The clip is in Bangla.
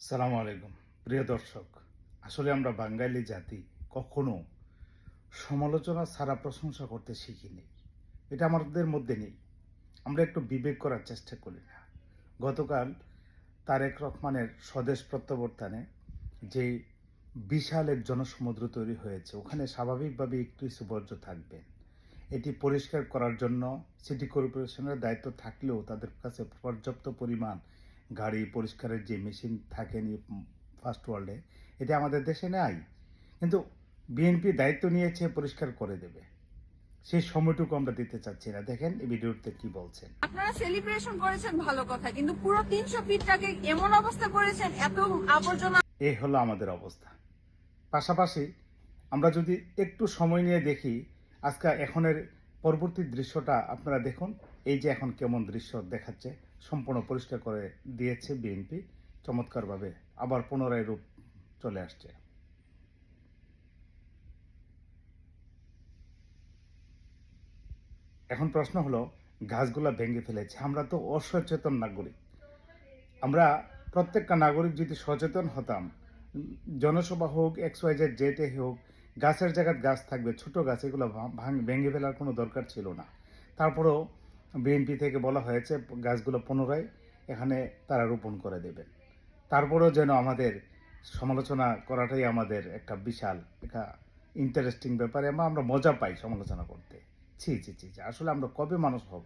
সালামু আলাইকুম প্রিয় দর্শক। আসলে আমরা বাঙালি জাতি কখনো সমালোচনা ছাড়া প্রশংসা করতে শিখিনি। এটা আমাদের মধ্যে নেই। আমরা একটু বিবেক করার চেষ্টা করি না। গতকাল তারেক রহমানের স্বদেশ প্রত্যাবর্তনে যে বিশাল এক জনসমুদ্র তৈরি হয়েছে, ওখানে স্বাভাবিকভাবে একটু কিছু বর্জ্য থাকবে। এটি পরিষ্কার করার জন্য সিটি কর্পোরেশনের দায়িত্ব থাকলেও তাদের কাছে পর্যাপ্ত পরিমাণ গাড়ি পরিষ্কারের যে মেশিন থাকেনি ফার্স্ট ওয়ার্ল্ডে, এটা আমাদের দেশে নেই। কিন্তু বিএনপি দায়িত্ব নিয়েছে পরিষ্কার করে দেবে, সেই সময়টুকু আমরা দিতে চাচ্ছি না। দেখেন এই ভিডিওতে কি বলছেন। আপনারা সেলিব্রেশন করেছেন ভালো কথা, কিন্তু পুরো 300 ফিটটাকে এমন অবস্থা করেছেন, এত আবর্জনা। এই হলো আমাদের অবস্থা। পাশাপাশি আমরা যদি একটু সময় নিয়ে দেখি, আজকে এখনের পরবর্তী দৃশ্যটা আপনারা দেখুন। এই যে এখন কেমন দৃশ্য দেখাচ্ছে, সম্পূর্ণ পরিষ্কার করে দিয়েছে বিএনপি চমৎকারভাবে, আবার পুনরায় রূপ চলে আসছে। এখন প্রশ্ন হলো, গাছগুলা ভেঙে ফেলেছে। আমরা তো অসচেতন নাগরিক। আমরা প্রত্যেকটা নাগরিক যদি সচেতন হতাম, জনসভা হোক, XYZ যেটে হোক, গাছের জায়গায় গাছ থাকবে, ছোট গাছ, এগুলো ভেঙে ফেলার কোনো দরকার ছিল না। তারপরেও বিএনপি থেকে বলা হয়েছে গাছগুলো পুনরায় এখানে তারা রোপণ করে দেবেন। তারপরেও যেন আমাদের সমালোচনা করাটাই আমাদের একটা বিশাল একটা ইন্টারেস্টিং ব্যাপারে, আমরা মজা পাই সমালোচনা করতে। ছি ছি ছি ছি, আসলে আমরা কবে মানুষ হব?